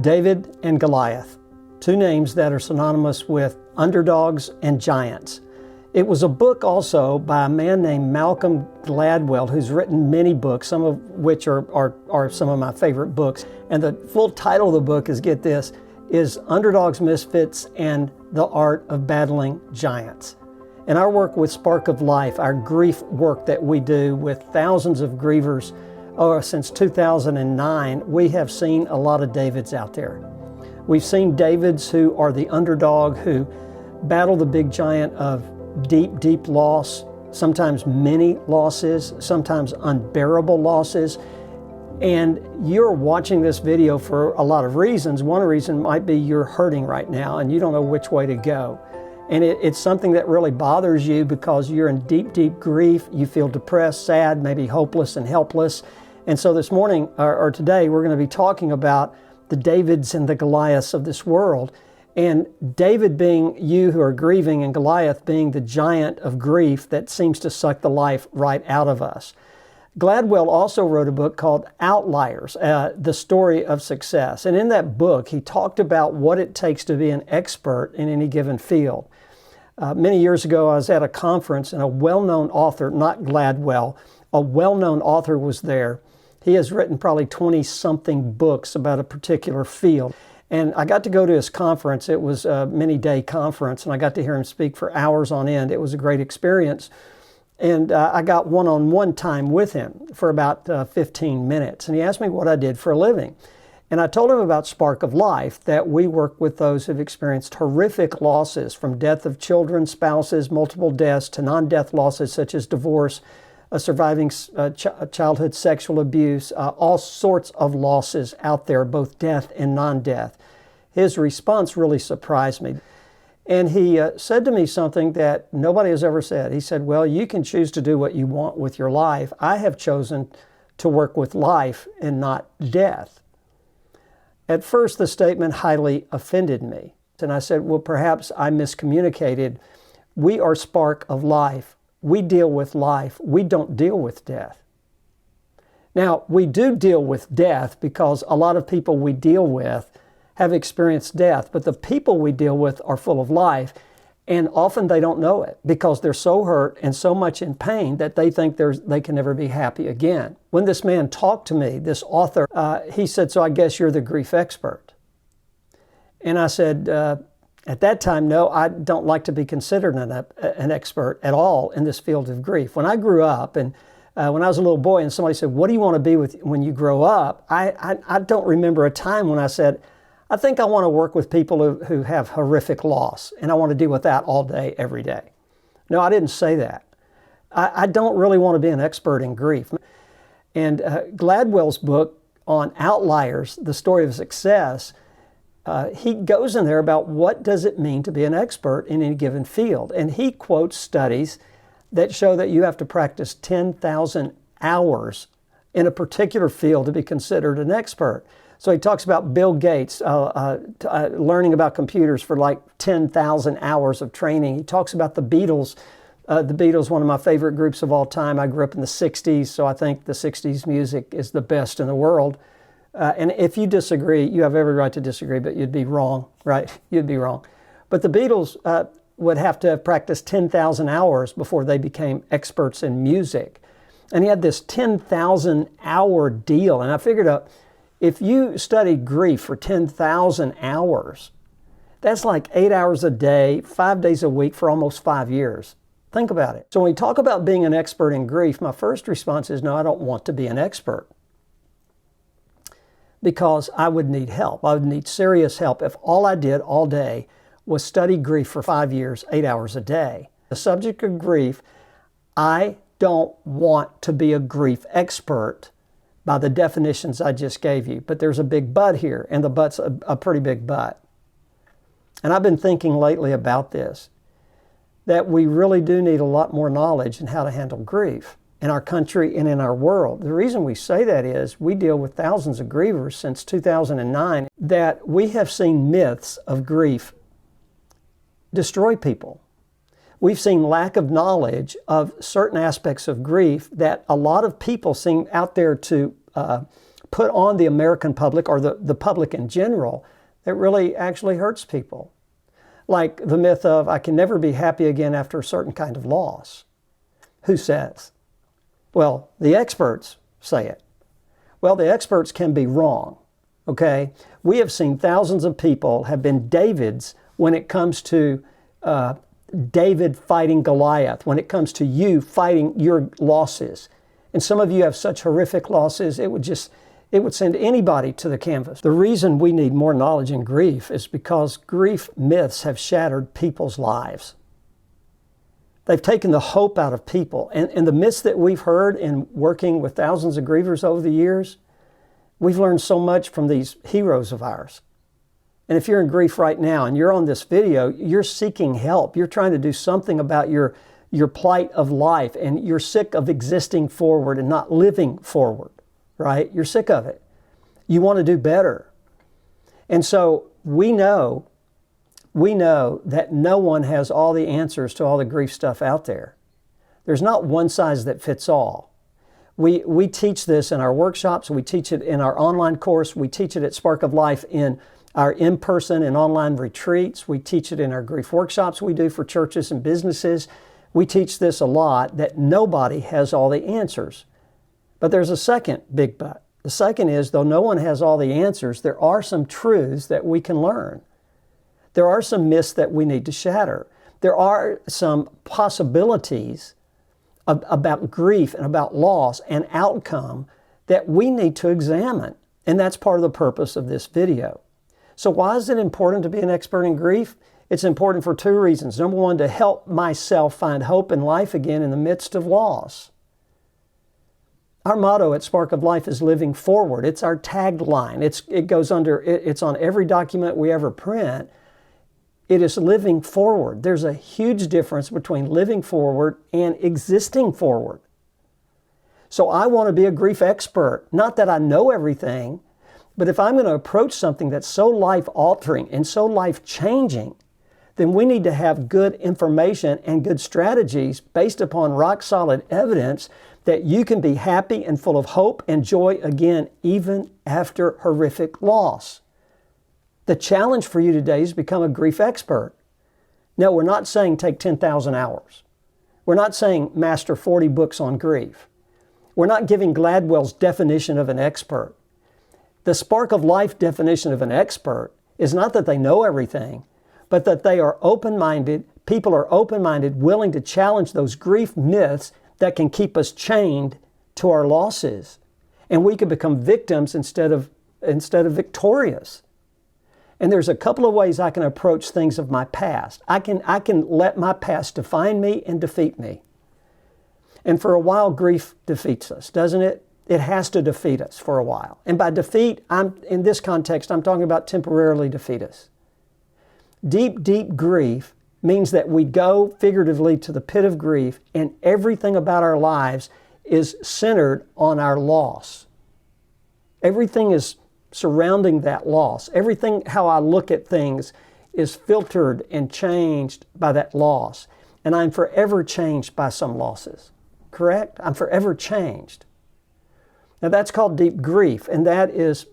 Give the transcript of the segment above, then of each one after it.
David and Goliath, two names that are synonymous with underdogs and giants. It was a book also by a man named Malcolm Gladwell, who's written many books, some of which are some of my favorite books. And the full title of the book is, get this, is Underdogs, Misfits, and the Art of Battling Giants. In our work with Spark of Life, our grief work that we do with thousands of grievers since 2009, we have seen a lot of Davids out there. We've seen Davids who are the underdog, who battle the big giant of deep, deep loss, sometimes many losses, sometimes unbearable losses. And you're watching this video for a lot of reasons. One reason might be you're hurting right now and you don't know which way to go. And it's something that really bothers you because you're in deep, deep grief. You feel depressed, sad, maybe hopeless and helpless. And so this morning, or today, we're going to be talking about the Davids and the Goliaths of this world. And David being you who are grieving, and Goliath being the giant of grief that seems to suck the life right out of us. Gladwell also wrote a book called Outliers, The Story of Success. And in that book, he talked about what it takes to be an expert in any given field. Many years ago, I was at a conference and a well-known author, not Gladwell, a well-known author was there. He has written probably 20-something books about a particular field. And I got to go to his conference. It was a many-day conference, and I got to hear him speak for hours on end. It was a great experience. And I got one-on-one time with him for about 15 minutes. And he asked me what I did for a living. And I told him about Spark of Life, that we work with those who've experienced horrific losses, from death of children, spouses, multiple deaths, to non-death losses such as divorce, surviving childhood sexual abuse, all sorts of losses out there, both death and non-death. His response really surprised me. And he said to me something that nobody has ever said. He said, well, you can choose to do what you want with your life. I have chosen to work with life and not death. At first, the statement highly offended me. And I said, well, perhaps I miscommunicated. We are Spark of Life. We deal with life. We don't deal with death. Now, we do deal with death because a lot of people we deal with have experienced death, but the people we deal with are full of life, and often they don't know it because they're so hurt and so much in pain that they think they can never be happy again. When this man talked to me, this author, he said, so I guess you're the grief expert. And I said, at that time, no, I don't like to be considered an expert at all in this field of grief. When I grew up, and when I was a little boy and somebody said, what do you want to be when you grow up? I don't remember a time when I said, I think I want to work with people who have horrific loss, and I want to deal with that all day, every day. No, I didn't say that. I don't really want to be an expert in grief. And Gladwell's book on Outliers, The Story of Success, he goes in there about what does it mean to be an expert in any given field. And he quotes studies that show that you have to practice 10,000 hours in a particular field to be considered an expert. So he talks about Bill Gates learning about computers for like 10,000 hours of training. He talks about the Beatles. The Beatles, one of my favorite groups of all time. I grew up in the 60s, so I think the 60s music is the best in the world. And if you disagree, you have every right to disagree, but you'd be wrong, right? You'd be wrong. But the Beatles would have to have practiced 10,000 hours before they became experts in music. And he had this 10,000 hour deal. And I figured out, if you study grief for 10,000 hours, that's like 8 hours a day, 5 days a week for almost 5 years. Think about it. So when we talk about being an expert in grief, my first response is, no, I don't want to be an expert. Because I would need help. I would need serious help if all I did all day was study grief for 5 years, 8 hours a day. The subject of grief, I don't want to be a grief expert by the definitions I just gave you. But there's a big but here, and the but's a pretty big but. And I've been thinking lately about this, that we really do need a lot more knowledge in how to handle grief in our country and in our world. The reason we say that is we deal with thousands of grievers since 2009, that we have seen myths of grief destroy people. We've seen lack of knowledge of certain aspects of grief that a lot of people seem out there to put on the American public or the public in general that really actually hurts people. Like the myth of, I can never be happy again after a certain kind of loss. Who says? Well, the experts say it. Well, the experts can be wrong, okay? We have seen thousands of people have been Davids when it comes to David fighting Goliath, when it comes to you fighting your losses. And some of you have such horrific losses, it would send anybody to the canvas. The reason we need more knowledge in grief is because grief myths have shattered people's lives. They've taken the hope out of people. And the myths that we've heard in working with thousands of grievers over the years, we've learned so much from these heroes of ours. And if you're in grief right now and you're on this video, you're seeking help. You're trying to do something about your plight of life, and you're sick of existing forward and not living forward, right? You're sick of it. You want to do better. And so we know that no one has all the answers to all the grief stuff out there. There's not one size that fits all. We teach this in our workshops. We teach it in our online course. We teach it at Spark of Life in our in-person and online retreats. We teach it in our grief workshops we do for churches and businesses. We teach this a lot, that nobody has all the answers. But there's a second big but. The second is, though no one has all the answers, there are some truths that we can learn. There are some myths that we need to shatter. There are some possibilities about grief and about loss and outcome that we need to examine. And that's part of the purpose of this video. So why is it important to be an expert in grief? It's important for two reasons. Number one, to help myself find hope in life again in the midst of loss. Our motto at Spark of Life is living forward. It's our tagline. It's on every document we ever print. It is living forward. There's a huge difference between living forward and existing forward. So I want to be a grief expert. Not that I know everything, but if I'm going to approach something that's so life-altering and so life-changing, then we need to have good information and good strategies based upon rock-solid evidence that you can be happy and full of hope and joy again, even after horrific loss. The challenge for you today is to become a grief expert. No, we're not saying take 10,000 hours. We're not saying master 40 books on grief. We're not giving Gladwell's definition of an expert. The Spark of Life definition of an expert is not that they know everything, but that they are open-minded, people are open-minded, willing to challenge those grief myths that can keep us chained to our losses. And we can become victims instead of victorious. And there's a couple of ways I can approach things of my past. I can let my past define me and defeat me. And for a while, grief defeats us, doesn't it? It has to defeat us for a while. And by defeat, in this context, I'm talking about temporarily defeat us. Deep, deep grief means that we go figuratively to the pit of grief, and everything about our lives is centered on our loss. Everything is surrounding that loss. Everything, how I look at things, is filtered and changed by that loss. And I'm forever changed by some losses. Correct? I'm forever changed. Now that's called deep grief, and that is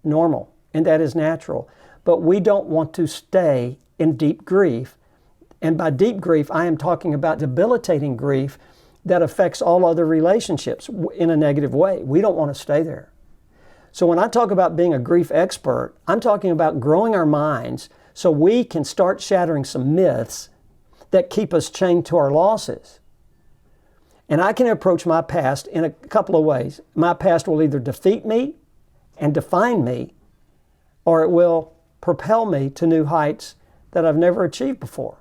normal, and that is natural. But we don't want to stay in deep grief. And by deep grief, I am talking about debilitating grief that affects all other relationships in a negative way. We don't want to stay there. So when I talk about being a grief expert, I'm talking about growing our minds so we can start shattering some myths that keep us chained to our losses. And I can approach my past in a couple of ways. My past will either defeat me and define me, or it will propel me to new heights that I've never achieved before.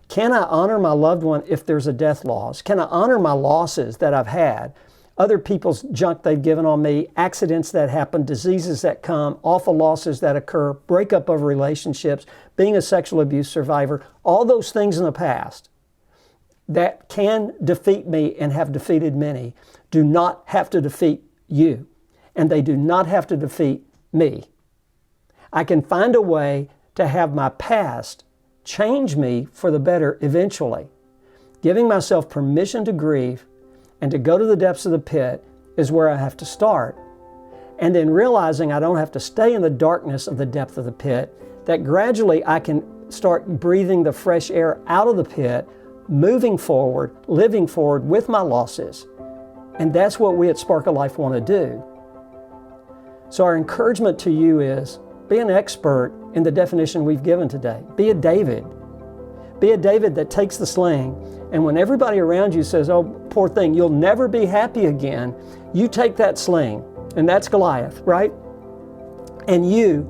Can I honor my loved one if there's a death loss? Can I honor my losses that I've had? Other people's junk they've given on me, accidents that happen, diseases that come, awful losses that occur, breakup of relationships, being a sexual abuse survivor, all those things in the past that can defeat me and have defeated many do not have to defeat you, and they do not have to defeat me. I can find a way to have my past change me for the better eventually, giving myself permission to grieve and to go to the depths of the pit is where I have to start. And then realizing I don't have to stay in the darkness of the depth of the pit, that gradually I can start breathing the fresh air out of the pit, moving forward, living forward with my losses. And that's what we at Spark of Life want to do. So our encouragement to you is, be an expert in the definition we've given today. Be a David. Be a David that takes the sling, and when everybody around you says, oh, poor thing, you'll never be happy again, you take that sling, and that's Goliath, right? And you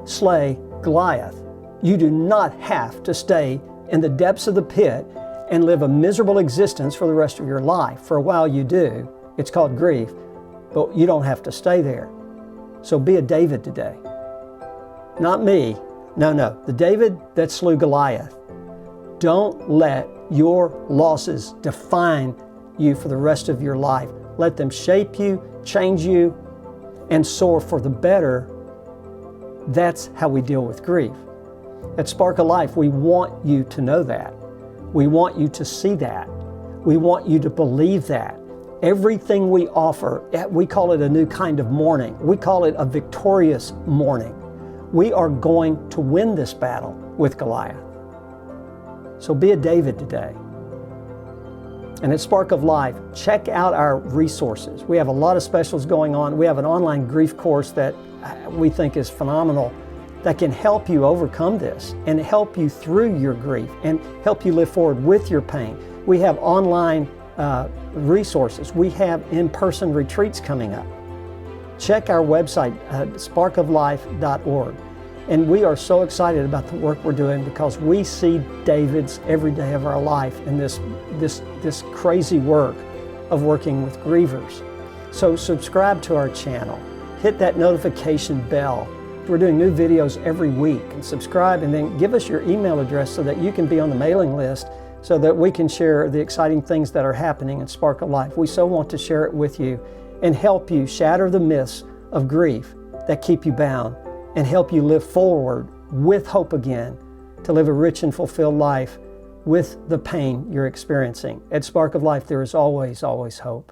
slay Goliath. You do not have to stay in the depths of the pit and live a miserable existence for the rest of your life. For a while you do. It's called grief, but you don't have to stay there. So be a David today. Not me. No. The David that slew Goliath. Don't let your losses define you for the rest of your life. Let them shape you, change you, and soar for the better. That's how we deal with grief. At Spark of Life, we want you to know that. We want you to see that. We want you to believe that. Everything we offer, we call it a new kind of mourning. We call it a victorious mourning. We are going to win this battle with Goliath. So be a David today. And at Spark of Life, check out our resources. We have a lot of specials going on. We have an online grief course that we think is phenomenal, that can help you overcome this and help you through your grief and help you live forward with your pain. We have online resources. We have in-person retreats coming up. Check our website, sparkoflife.org. And we are so excited about the work we're doing because we see David's every day of our life in this crazy work of working with grievers. So subscribe to our channel. Hit that notification bell. We're doing new videos every week. And subscribe, and then give us your email address so that you can be on the mailing list so that we can share the exciting things that are happening in Spark of Life. We so want to share it with you and help you shatter the myths of grief that keep you bound, and help you live forward with hope again, to live a rich and fulfilled life with the pain you're experiencing. At Spark of Life, there is always, always hope.